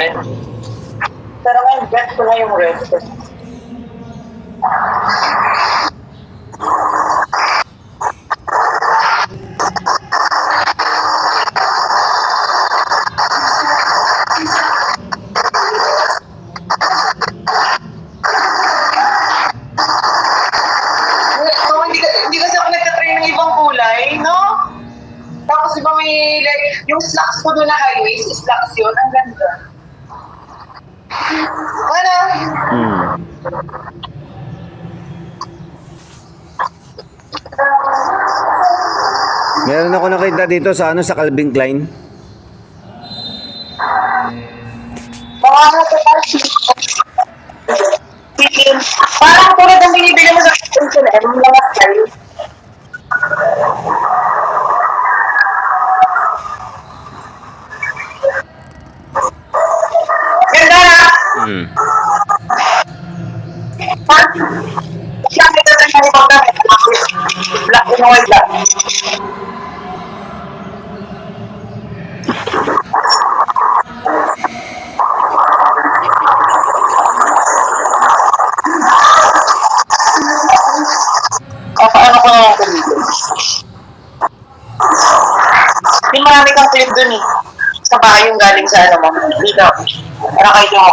red. Pero ngayon, bet ko na yung red. No, hindi kasi ako nagtatry ng ibang kulay, no? Tapos iba may, like, yung slacks ko doon na high waist, slacks yun, ang ganda. Ano? Meron ako nakita dito sa sa Calvin Klein. Mga ano sa tayo. Parang tulad ang binibili mo sa H&M, mga style. Ganda na! Siya may ganda siya ibang gamit. Black and white lang. O, paano ko naman ito dito? May marami kang clip dun eh. Sa bahay yung galing sa ano mo. Dito. Para kayo mo.